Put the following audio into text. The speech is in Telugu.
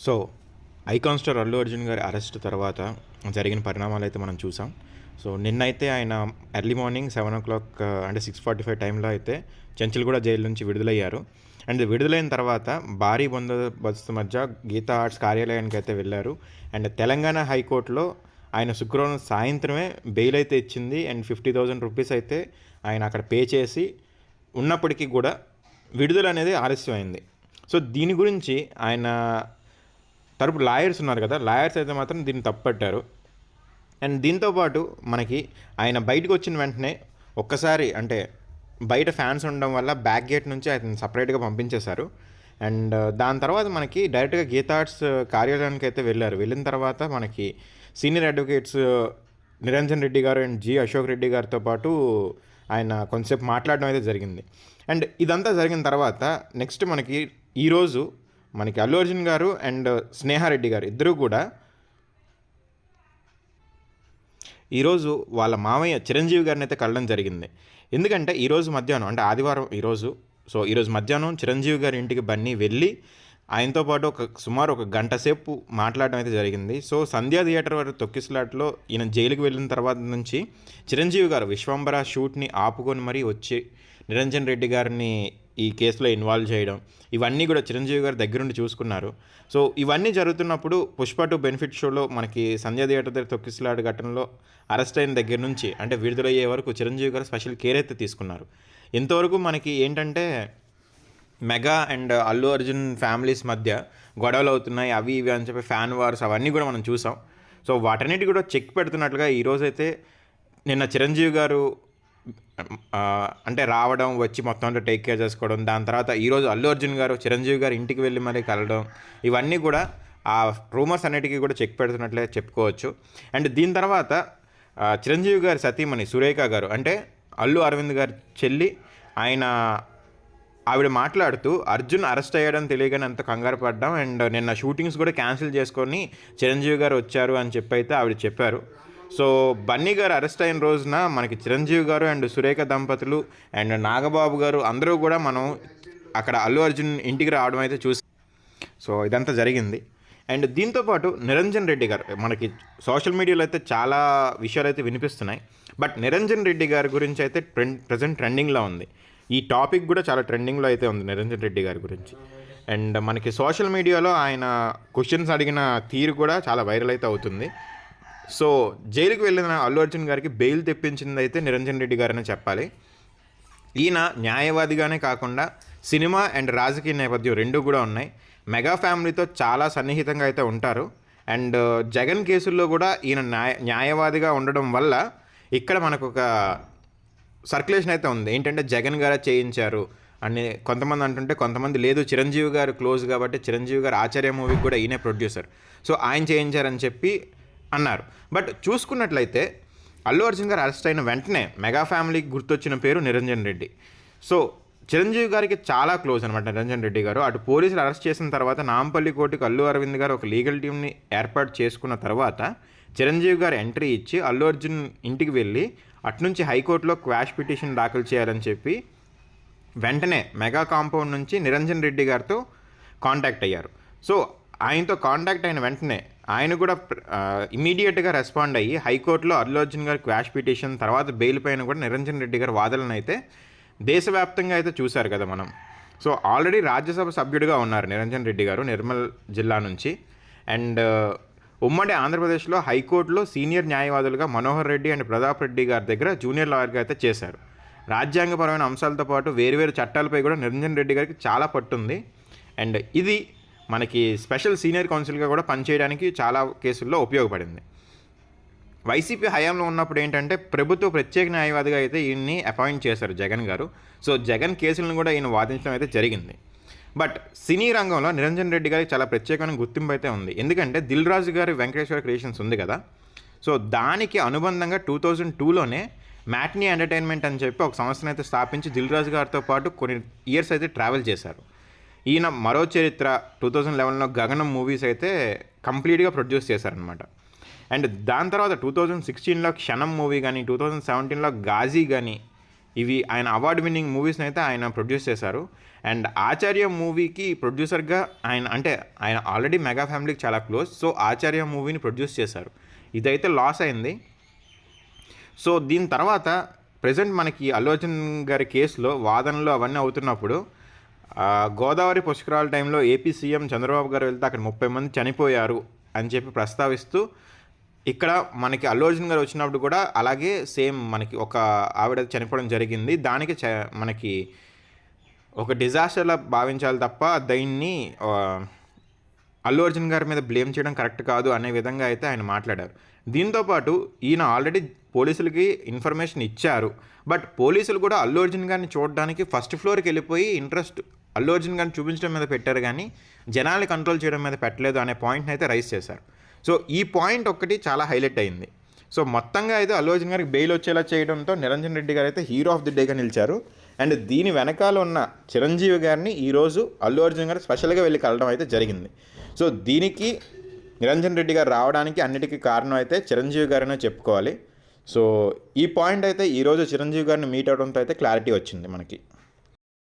So, icon star Allu Arjun గారి అరెస్ట్ తర్వాత జరిగిన పరిణామాలైతే మనం చూసాం. సో, నిన్నైతే ఆయన ఎర్లీ మార్నింగ్ 7:00 అంటే 6:45 టైంలో అయితే చెంచల్గూడ జైలు నుంచి విడుదలయ్యారు. అండ్ విడుదలైన తర్వాత భారీ బందోబస్తు మధ్య గీతా ఆర్ట్స్ కార్యాలయానికి అయితే వెళ్లారు. అండ్ తెలంగాణ హైకోర్టులో ఆయన శుక్రవారం సాయంత్రమే బెయిల్ అయితే ఇచ్చింది. అండ్ 50,000 రూపీస్ అయితే ఆయన అక్కడ పే చేసి ఉన్నప్పటికీ కూడా విడుదల అనేది ఆలస్యమైంది. సో, దీని గురించి ఆయన తరపు లాయర్స్ ఉన్నారు కదా, లాయర్స్ అయితే మాత్రం దీన్ని తప్పుపట్టారు. అండ్ దీంతోపాటు మనకి ఆయన బయటకు వచ్చిన వెంటనే ఒక్కసారి అంటే బయట ఫ్యాన్స్ ఉండడం వల్ల బ్యాక్ గేట్ నుంచి ఆయన సపరేట్గా పంపించేశారు. అండ్ దాని తర్వాత మనకి డైరెక్ట్గా గీతా ఆర్ట్స్ కార్యాలయానికి అయితే వెళ్ళారు. వెళ్ళిన తర్వాత మనకి సీనియర్ అడ్వకేట్స్ నిరంజన్ రెడ్డి గారు అండ్ జి అశోక్ రెడ్డి గారితో పాటు ఆయన కొంతసేపు మాట్లాడడం అయితే జరిగింది. అండ్ ఇదంతా జరిగిన తర్వాత నెక్స్ట్ మనకి ఈరోజు మనకి అల్లు అర్జున్ గారు అండ్ స్నేహారెడ్డి గారు ఇద్దరూ కూడా ఈరోజు వాళ్ళ మామయ్య చిరంజీవి గారిని అయితే కలవడం జరిగింది. ఎందుకంటే ఈరోజు మధ్యాహ్నం అంటే ఆదివారం ఈరోజు మధ్యాహ్నం చిరంజీవి గారి ఇంటికి బన్నీ వెళ్ళి ఆయనతో పాటు సుమారు ఒక గంట సేపు మాట్లాడడం అయితే జరిగింది. సో సంధ్యా థియేటర్ వారి తొక్కిసలాట్లో ఈయన జైలుకి వెళ్ళిన తర్వాత నుంచి చిరంజీవి గారు విశ్వంబర షూట్ని ఆపుకొని మరీ వచ్చి నిరంజన్ రెడ్డి గారిని ఈ కేసులో ఇన్వాల్వ్ చేయడం, ఇవన్నీ కూడా చిరంజీవి గారు దగ్గరుండి చూసుకున్నారు. సో ఇవన్నీ జరుగుతున్నప్పుడు పుష్ప 2 బెనిఫిట్ షోలో మనకి సంధ్యా థియేటర్ దగ్గర తొక్కిసలాట ఘటనలో అరెస్ట్ అయిన దగ్గర నుంచి అంటే విడుదలయ్యే వరకు చిరంజీవి గారు స్పెషల్ కేర్ అయితే తీసుకున్నారు. ఇంతవరకు మనకి ఏంటంటే mega and Allu Arjun families మధ్య గొడవలు అవుతున్నాయి, అవి ఇవి అని చెప్పి ఫ్యాన్ వార్స్ అవన్నీ కూడా మనం చూసాం. సో వాటన్నిటి కూడా చెక్ పెడుతున్నట్లుగా ఈరోజైతే నిన్న చిరంజీవి గారు అంటే రావడం, వచ్చి మొత్తం అంతా టేక్ కేర్ చేసుకోవడం, దాని తర్వాత ఈరోజు అల్లు అర్జున్ గారు చిరంజీవి గారు ఇంటికి వెళ్ళి మరీ కలవడం, ఇవన్నీ కూడా ఆ రూమర్స్ అన్నిటికీ కూడా చెక్ పెడుతున్నట్లే చెప్పుకోవచ్చు. అండ్ దీని తర్వాత చిరంజీవి గారి సతీమణి సురేఖ గారు అంటే అల్లు అరవింద్ గారి చెల్లి, ఆవిడ మాట్లాడుతూ అర్జున్ అరెస్ట్ అయ్యాడని తెలియగానే అంత కంగారు పడ్డాం అండ్ నిన్న షూటింగ్స్ కూడా క్యాన్సిల్ చేసుకొని చిరంజీవి గారు వచ్చారు అని చెప్పి అయితే ఆవిడ చెప్పారు. సో బన్నీ గారు అరెస్ట్ అయిన రోజున మనకి చిరంజీవి గారు అండ్ సురేఖ దంపతులు అండ్ నాగబాబు గారు అందరూ కూడా మనం అక్కడ అల్లు అర్జున్ ఇంటికి రావడం అయితే చూసి సో ఇదంతా జరిగింది. అండ్ దీంతోపాటు నిరంజన్ రెడ్డి గారు మనకి సోషల్ మీడియాలో అయితే చాలా విషయాలు అయితే వినిపిస్తున్నాయి. బట్ నిరంజన్ రెడ్డి గారి గురించి అయితే ప్రజెంట్ ట్రెండింగ్లో ఉంది. ఈ టాపిక్ కూడా చాలా ట్రెండింగ్లో అయితే ఉంది నిరంజన్ రెడ్డి గారి గురించి. అండ్ మనకి సోషల్ మీడియాలో ఆయన క్వశ్చన్స్ అడిగిన తీరు కూడా చాలా వైరల్ అయితే అవుతుంది. సో జైలుకి వెళ్ళిన అల్లు అర్జున్ గారికి బెయిల్ తెప్పించింది అయితే నిరంజన్ రెడ్డి గారని చెప్పాలి. ఈయన న్యాయవాదిగానే కాకుండా సినిమా అండ్ రాజకీయ నేపథ్యం రెండూ కూడా ఉన్నాయి. మెగా ఫ్యామిలీతో చాలా సన్నిహితంగా అయితే ఉంటారు. అండ్ జగన్ కేసుల్లో కూడా ఈయన న్యాయవాదిగా ఉండడం వల్ల ఇక్కడ మనకు ఒక సర్క్యులేషన్ అయితే ఉంది. ఏంటంటే జగన్ గారే చేయించారు అని కొంతమంది అంటుంటే, కొంతమంది లేదు చిరంజీవి గారు క్లోజ్ కాబట్టి చిరంజీవి గారు ఆచార్య మూవీకి కూడా ఈయనే ప్రొడ్యూసర్, సో ఆయన చేయించారని చెప్పి అన్నారు. బట్ చూసుకున్నట్లయితే అల్లు అర్జున్ గారు అరెస్ట్ అయిన వెంటనే మెగా ఫ్యామిలీకి గుర్తొచ్చిన పేరు నిరంజన్ రెడ్డి. సో చిరంజీవి గారికి చాలా క్లోజ్ అనమాట నిరంజన్ రెడ్డి గారు. అటు పోలీసులు అరెస్ట్ చేసిన తర్వాత నాంపల్లి కోర్టుకు అల్లు అరవింద్ గారు ఒక లీగల్ టీమ్ని ఏర్పాటు చేసుకున్న తర్వాత చిరంజీవి గారు ఎంట్రీ ఇచ్చి అల్లు అర్జున్ ఇంటికి వెళ్ళి అటునుంచి హైకోర్టులో క్వాష్ పిటిషన్ దాఖలు చేయాలని చెప్పి వెంటనే మెగా కాంపౌండ్ నుంచి నిరంజన్ రెడ్డి గారితో కాంటాక్ట్ అయ్యారు. సో ఆయనతో కాంటాక్ట్ అయిన వెంటనే ఆయన కూడా ఇమీడియట్గా రెస్పాండ్ అయ్యి హైకోర్టులో అల్లు అర్జున్ గారి క్వాష్ పిటిషన్ తర్వాత బెయిల్ పైన కూడా నిరంజన్ రెడ్డి గారి వాదనలను అయితే దేశవ్యాప్తంగా అయితే చూశారు కదా మనం. సో ఆల్రెడీ రాజ్యసభ సభ్యుడిగా ఉన్నారు నిరంజన్ రెడ్డి గారు నిర్మల్ జిల్లా నుంచి. అండ్ ఉమ్మడి ఆంధ్రప్రదేశ్లో హైకోర్టులో సీనియర్ న్యాయవాదులుగా మనోహర్ రెడ్డి అండ్ ప్రతాప్ రెడ్డి గారి దగ్గర జూనియర్ లాయర్గా అయితే చేశారు. రాజ్యాంగపరమైన అంశాలతో పాటు వేరువేరు చట్టాలపై కూడా నిరంజన్ రెడ్డి గారికి చాలా పట్టుంది. అండ్ ఇది మనకి స్పెషల్ సీనియర్ కౌన్సిల్గా కూడా పనిచేయడానికి చాలా కేసుల్లో ఉపయోగపడింది. వైసీపీ హయాంలో ఉన్నప్పుడు ఏంటంటే ప్రభుత్వ ప్రత్యేక న్యాయవాదిగా అయితే ఈయన్ని అపాయింట్ చేశారు జగన్ గారు. సో జగన్ కేసులను కూడా ఈయన వాదించడం అయితే జరిగింది. బట్ సినీ రంగంలో నిరంజన్ రెడ్డి గారికి చాలా ప్రత్యేకమైన గుర్తింపు అయితే ఉంది. ఎందుకంటే దిల్ రాజు గారి వెంకటేశ్వర క్రియేషన్స్ ఉంది కదా, సో దానికి అనుబంధంగా 2002లోనే మ్యాట్నీ ఎంటర్టైన్మెంట్ అని చెప్పి ఒక సంస్థను అయితే స్థాపించి దిల్ రాజు గారితో పాటు కొన్ని ఇయర్స్ అయితే ట్రావెల్ చేశారు. ఈయన మరో చరిత్ర 2011లో గగనం మూవీస్ అయితే కంప్లీట్గా ప్రొడ్యూస్ చేశారనమాట. అండ్ దాని తర్వాత 2016లో క్షణం మూవీ కానీ 2017లో గాజీ కానీ ఇవి ఆయన అవార్డు విన్నింగ్ మూవీస్ని అయితే ఆయన ప్రొడ్యూస్ చేశారు. అండ్ ఆచార్య మూవీకి ప్రొడ్యూసర్గా ఆయన ఆల్రెడీ మెగా ఫ్యామిలీకి చాలా క్లోజ్. సో ఆచార్య మూవీని ప్రొడ్యూస్ చేశారు. ఇదైతే లాస్ అయింది. సో దీని తర్వాత ప్రజెంట్ మనకి అల్లు అర్జున్ గారి కేసులో వాదనలు అవన్నీ అవుతున్నప్పుడు గోదావరి పుష్కరాల టైంలో ఏపీ సీఎం చంద్రబాబు గారు వెళ్తే అక్కడ 30 మంది చనిపోయారు అని చెప్పి ప్రస్తావిస్తూ, ఇక్కడ మనకి అల్లు అర్జున్ గారు వచ్చినప్పుడు కూడా అలాగే సేమ్ మనకి ఒక ఆవిడ చనిపోవడం జరిగింది. దానికి మనకి ఒక డిజాస్టర్లా భావించాలి తప్ప దీన్ని అల్లు అర్జున్ గారి మీద బ్లేమ్ చేయడం కరెక్ట్ కాదు అనే విధంగా అయితే ఆయన మాట్లాడారు. దీంతోపాటు ఈయన ఆల్రెడీ పోలీసులకి ఇన్ఫర్మేషన్ ఇచ్చారు. బట్ పోలీసులు కూడా అల్లు అర్జున్ గారిని చూడడానికి ఫస్ట్ ఫ్లోర్కి వెళ్ళిపోయి ఇంట్రెస్ట్ అల్లు అర్జున్ గారిని చూపించడం మీద పెట్టారు, కానీ జనాల్ని కంట్రోల్ చేయడం మీద పెట్టలేదు అనే పాయింట్ని అయితే రైజ్ చేశారు. సో ఈ పాయింట్ ఒక్కటి చాలా హైలైట్ అయింది. సో మొత్తంగా అయితే అల్లు అర్జున్ గారికి బెయిల్ వచ్చేలా చేయడంతో నిరంజన్ రెడ్డి గారు అయితే హీరో ఆఫ్ ది డేగా నిలిచారు. అండ్ దీని వెనకాల ఉన్న చిరంజీవి గారిని ఈరోజు అల్లు అర్జున్ గారు స్పెషల్గా వెళ్ళి కలవడం అయితే జరిగింది. సో దీనికి నిరంజన్ రెడ్డి గారు రావడానికి అన్నిటికీ కారణం అయితే చిరంజీవి గారనే చెప్పుకోవాలి. సో ఈ పాయింట్ అయితే ఈరోజు చిరంజీవి గారిని మీట్ అవడంతో అయితే క్లారిటీ వచ్చింది మనకి.